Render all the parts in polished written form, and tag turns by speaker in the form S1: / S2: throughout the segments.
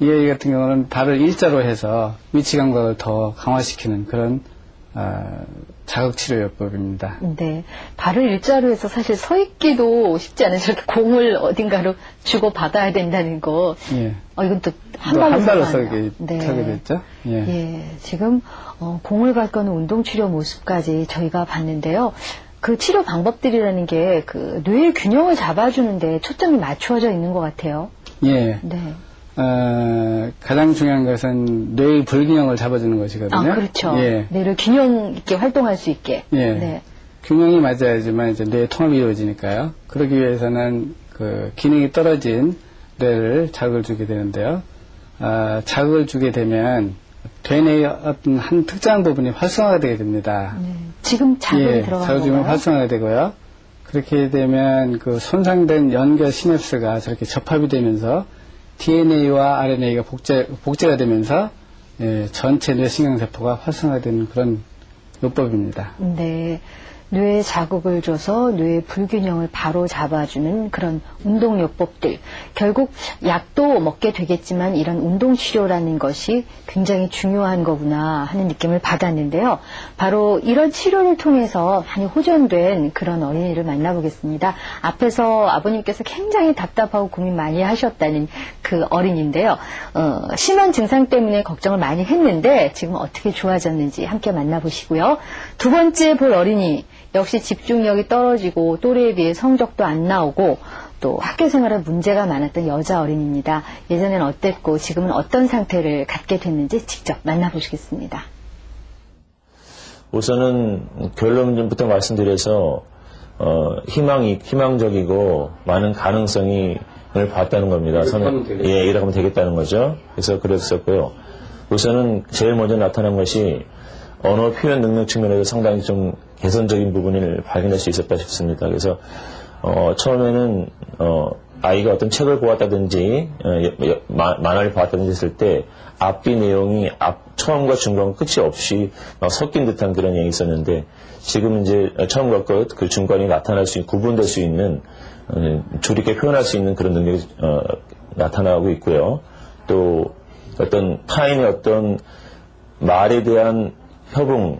S1: 이 아이 같은 경우는 발을 일자로 해서 위치 감각을 더 강화시키는 그런 자극치료요법입니다.
S2: 네. 발을 일자로 해서 사실 서 있기도 쉽지 않아요. 저렇게 공을 어딘가로 주고 받아야 된다는 거.
S1: 예.
S2: 이건 또
S1: 한 발로 서게 됐죠. 예.
S2: 예. 지금 공을 밟거는 운동치료 모습까지 저희가 봤는데요. 그 치료 방법들이라는 게 그 뇌의 균형을 잡아주는데 초점이 맞추어져 있는 것 같아요.
S1: 예.
S2: 네.
S1: 가장 중요한 것은 뇌의 불균형을 잡아주는 것이거든요.
S2: 그렇죠.
S1: 예.
S2: 뇌를 균형 있게 활동할 수 있게.
S1: 예.
S2: 네.
S1: 균형이 맞아야지만 이제 뇌 통합이 이루어지니까요. 그러기 위해서는 그 기능이 떨어진 뇌를 자극을 주게 되는데요. 자극을 주게 되면 뇌내의 어떤 한 특정한 부분이 활성화가 되게 됩니다.
S2: 지금 자극이 들어간
S1: 자극이
S2: 건가요?
S1: 활성화가 되고요. 그렇게 되면 그 손상된 연결 시냅스가 저렇게 접합이 되면서 DNA와 RNA가 복제가 되면서 전체 뇌신경세포가 활성화되는 그런 요법입니다.
S2: 네. 뇌에 자극을 줘서 뇌의 불균형을 바로 잡아주는 그런 운동요법들. 결국 약도 먹게 되겠지만 이런 운동치료라는 것이 굉장히 중요한 거구나 하는 느낌을 받았는데요. 바로 이런 치료를 통해서 많이 호전된 그런 어린이를 만나보겠습니다. 앞에서 아버님께서 굉장히 답답하고 고민 많이 하셨다는 그 어린이인데요. 심한 증상 때문에 걱정을 많이 했는데 지금 어떻게 좋아졌는지 함께 만나보시고요. 두 번째 볼 어린이. 역시 집중력이 떨어지고 또래에 비해 성적도 안 나오고 또 학교 생활에 문제가 많았던 여자 어린이입니다. 예전엔 어땠고 지금은 어떤 상태를 갖게 됐는지 직접 만나보시겠습니다.
S3: 우선은 결론부터 말씀드려서 희망적이고 많은 가능성을 봤다는 겁니다. 이렇게 하면 되겠다는 거죠. 그래서 그랬었고요. 우선은 제일 먼저 나타난 것이 언어 표현 능력 측면에서 상당히 좀 개선적인 부분을 발견할 수 있었다 싶습니다. 그래서 처음에는 아이가 어떤 책을 보았다든지 만화를 보았다든지 했을 때 앞뒤 내용이 처음과 중간과 끝이 없이 섞인 듯한 그런 얘기 있었는데 지금 이제 처음과 끝 그 중간이 나타날 수 있는 구분될 수 있는 조리 있게 표현할 수 있는 그런 능력이 나타나고 있고요. 또 어떤 타인의 어떤 말에 대한 협응,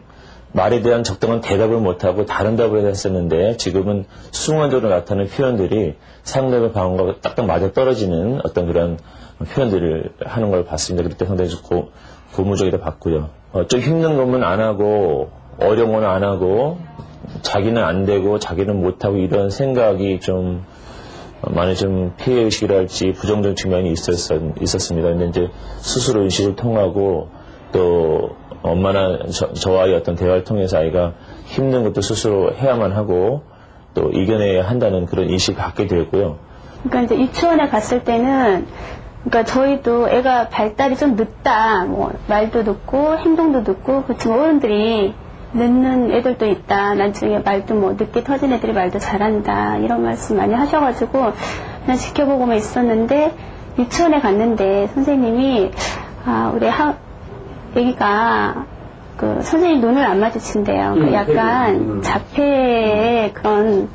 S3: 말에 대한 적당한 대답을 못하고 다른 답을 했었는데 지금은 순간적으로 나타나는 표현들이 상대방의 방언과 딱딱 맞아 떨어지는 어떤 그런 표현들을 하는 걸 봤습니다. 그때 상당히 고무적이다 봤고요. 좀 힘든 것만 안 하고 어려운 건 안 하고 자기는 안 되고 자기는 못하고 이런 생각이 좀 많이 좀 피해의식이랄지 부정적인 측면이 있었습니다. 근데 이제 스스로 인식을 통하고 또 엄마나 저와의 어떤 대화를 통해서 아이가 힘든 것도 스스로 해야만 하고 또 이겨내야 한다는 그런 인식을 갖게 되고요.
S4: 그러니까 이제 유치원에 갔을 때는 그러니까 저희도 애가 발달이 좀 늦다, 뭐 말도 늦고 행동도 늦고 그렇지만 어른들이 늦는 애들도 있다. 나중에 말도 뭐 늦게 터진 애들이 말도 잘한다. 이런 말씀 많이 하셔가지고 그냥 지켜보고만 있었는데 유치원에 갔는데 선생님이 우리 애기가 그 선생님 눈을 안 마주친대요. 그 약간 자폐의 그런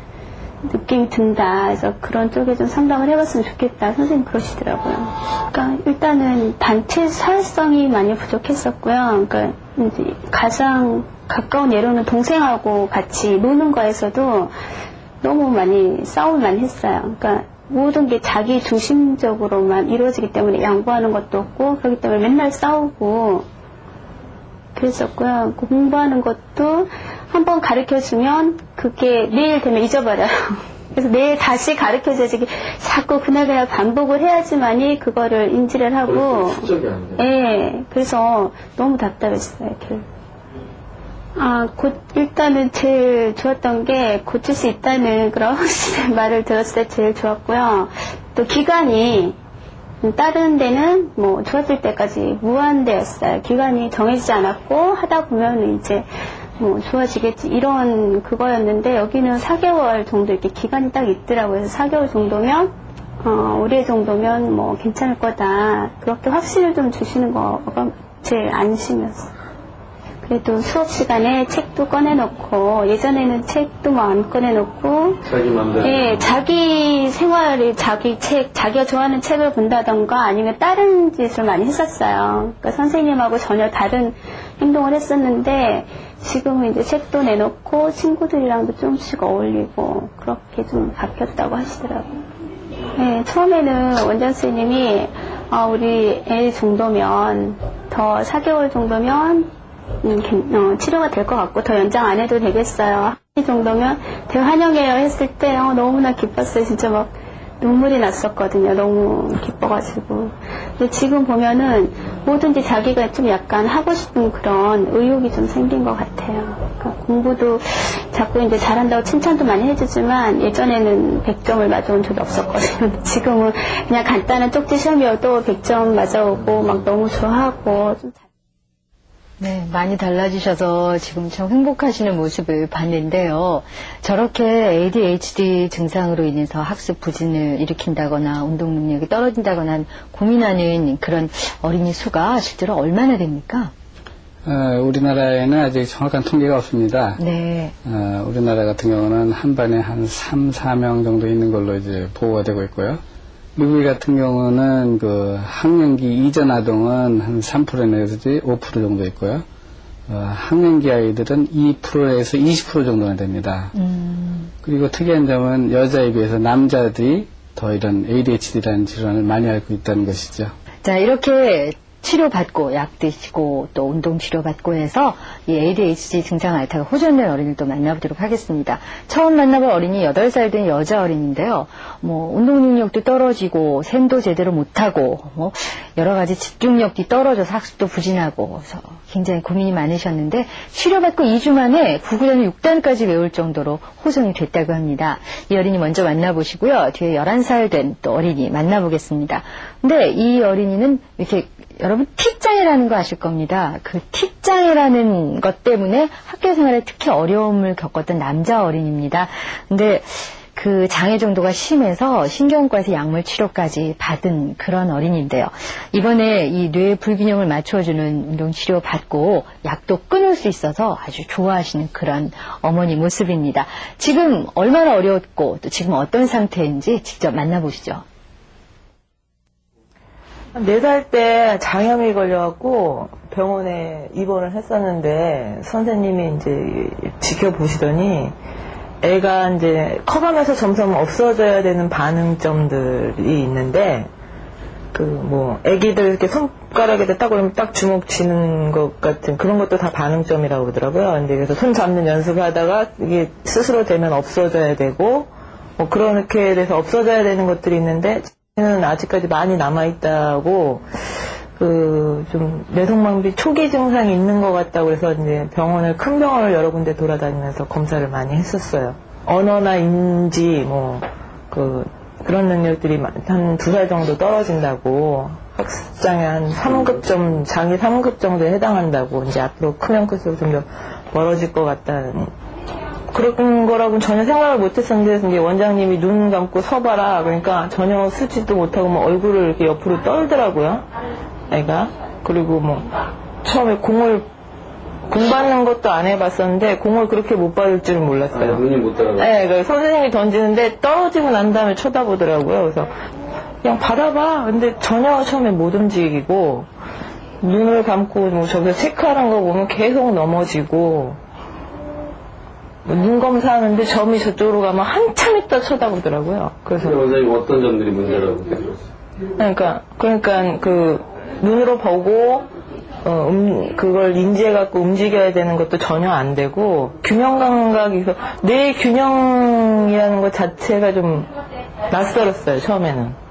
S4: 느낌이 든다. 그래서 그런 쪽에 좀 상담을 해봤으면 좋겠다. 선생님 그러시더라고요. 그러니까 일단은 단체 사회성이 많이 부족했었고요. 그러니까 이제 가장 가까운 예로는 동생하고 같이 노는 거에서도 너무 많이 싸움을 많이 했어요. 그러니까 모든 게 자기 중심적으로만 이루어지기 때문에 양보하는 것도 없고 그렇기 때문에 맨날 싸우고 그랬었고요. 공부하는 것도 한번 가르쳐주면 그게 내일 되면 잊어버려요. 그래서 내일 다시 가르쳐줘야지 자꾸 그날 반복을 해야지만이 그거를 인지를 하고 예, 그래서 너무 답답했어요. 일단은 제일 좋았던 게 고칠 수 있다는 그런 확실한 말을 들었을 때 제일 좋았고요. 또 기간이 다른 데는 뭐 좋아질 때까지 무한대였어요. 기간이 정해지지 않았고 하다 보면 이제 뭐 좋아지겠지 이런 그거였는데 여기는 4개월 정도 이렇게 기간이 딱 있더라고요. 그래서 4개월 정도면 올해 정도면 뭐 괜찮을 거다. 그렇게 확신을 좀 주시는 거가 제일 안심이었어요. 그래도 수업 시간에 책도 꺼내놓고, 예전에는 책도 뭐 안 꺼내놓고,
S1: 자기 맘대로.
S4: 예, 자기 생활을 자기 책, 자기가 좋아하는 책을 본다던가 아니면 다른 짓을 많이 했었어요. 그러니까 선생님하고 전혀 다른 행동을 했었는데, 지금은 이제 책도 내놓고 친구들이랑도 조금씩 어울리고, 그렇게 좀 바뀌었다고 하시더라고요. 네, 처음에는 원장 선생님이, 우리 애 정도면, 더 4개월 정도면, 치료가 될 것 같고 더 연장 안 해도 되겠어요. 이 정도면 대환영해요 했을 때 너무나 기뻤어요. 진짜 막 눈물이 났었거든요. 너무 기뻐가지고. 근데 지금 보면은 뭐든지 자기가 좀 약간 하고 싶은 그런 의욕이 좀 생긴 것 같아요. 그러니까 공부도 자꾸 이제 잘한다고 칭찬도 많이 해주지만 예전에는 100점을 맞아온 적이 없었거든요. 지금은 그냥 간단한 쪽지 시험이어도 100점 맞아오고 막 너무 좋아하고 좀
S2: 네, 많이 달라지셔서 지금 참 행복하시는 모습을 봤는데요. 저렇게 ADHD 증상으로 인해서 학습 부진을 일으킨다거나 운동 능력이 떨어진다거나 고민하는 그런 어린이 수가 실제로 얼마나 됩니까?
S1: 우리나라에는 아직 정확한 통계가 없습니다.
S2: 네.
S1: 우리나라 같은 경우는 한 반에 한 3, 4명 정도 있는 걸로 이제 보고가 되고 있고요. 미국 같은 경우는 그 학령기 이전 아동은 한 3% 내지 5% 정도 있고요. 학령기 아이들은 2%에서 20% 정도나 됩니다. 그리고 특이한 점은 여자에 비해서 남자들이 더 이런 ADHD라는 질환을 많이 앓고 있다는 것이죠.
S2: 자, 이렇게 치료받고 약 드시고 또 운동 치료받고 해서 이 ADHD 증상 앓다가 호전된 어린이를 또 만나보도록 하겠습니다. 처음 만나볼 어린이 8살 된 여자 어린인데요. 운동 능력도 떨어지고 셈도 제대로 못하고 여러 가지 집중력도 떨어져서 학습도 부진하고 그래서 굉장히 고민이 많으셨는데 치료받고 2주 만에 9구단을 6단까지 외울 정도로 호전이 됐다고 합니다. 이 어린이 먼저 만나보시고요. 뒤에 11살 된 또 어린이 만나보겠습니다. 근데 이 어린이는 이렇게 여러분 T장애라는 거 아실 겁니다. 그 T장애라는 것 때문에 학교 생활에 특히 어려움을 겪었던 남자 어린이입니다. 근데 그 장애 정도가 심해서 신경과에서 약물 치료까지 받은 그런 어린이인데요. 이번에 이 뇌 불균형을 맞춰주는 운동 치료 받고 약도 끊을 수 있어서 아주 좋아하시는 그런 어머니 모습입니다. 지금 얼마나 어려웠고 또 지금 어떤 상태인지 직접 만나보시죠.
S5: 4살 때 장염이 걸려갖고 병원에 입원을 했었는데 선생님이 이제 지켜보시더니 애가 이제 커가면서 점점 없어져야 되는 반응점들이 있는데 애기들 이렇게 손가락에다 딱 올리면 딱 주먹 쥐는 것 같은 그런 것도 다 반응점이라고 그러더라고요. 근데 그래서 손 잡는 연습하다가 이게 스스로 되면 없어져야 되고 그렇게 돼서 없어져야 되는 것들이 있는데 는 아직까지 많이 남아있다고, 좀, 뇌성마비 초기 증상이 있는 것 같다고 해서 이제 큰 병원을 여러 군데 돌아다니면서 검사를 많이 했었어요. 언어나 인지, 그런 능력들이 한 2살 정도 떨어진다고, 학습장애 한 3급점, 장애 3급 정도에 해당한다고, 이제 앞으로 크면 클수록 좀 더 멀어질 것 같다는, 그런 거라고는 전혀 생각을 못했었는데 이제 원장님이 눈 감고 서봐라 그러니까 전혀 쓰지도 못하고 얼굴을 이렇게 옆으로 떨더라고요 애가. 그리고 처음에 공 받는 것도 안 해봤었는데 공을 그렇게 못 받을 줄은 몰랐어요.
S1: 눈이 못 따라가.
S5: 네, 그러니까 선생님이 던지는데 떨어지고 난 다음에 쳐다보더라고요. 그래서 그냥 받아봐. 근데 전혀 처음에 못 움직이고 눈을 감고 저기서 체크하는 거 보면 계속 넘어지고. 눈 검사하는데 점이 저쪽으로 가면 한참 있다 쳐다보더라고요. 그래서
S1: 원장님 어떤 점들이 문제라고 생각하세요?
S5: 그러니까 눈으로 보고 그걸 인지해갖고 움직여야 되는 것도 전혀 안 되고 균형 감각이 뇌 균형이라는 것 자체가 좀 낯설었어요 처음에는.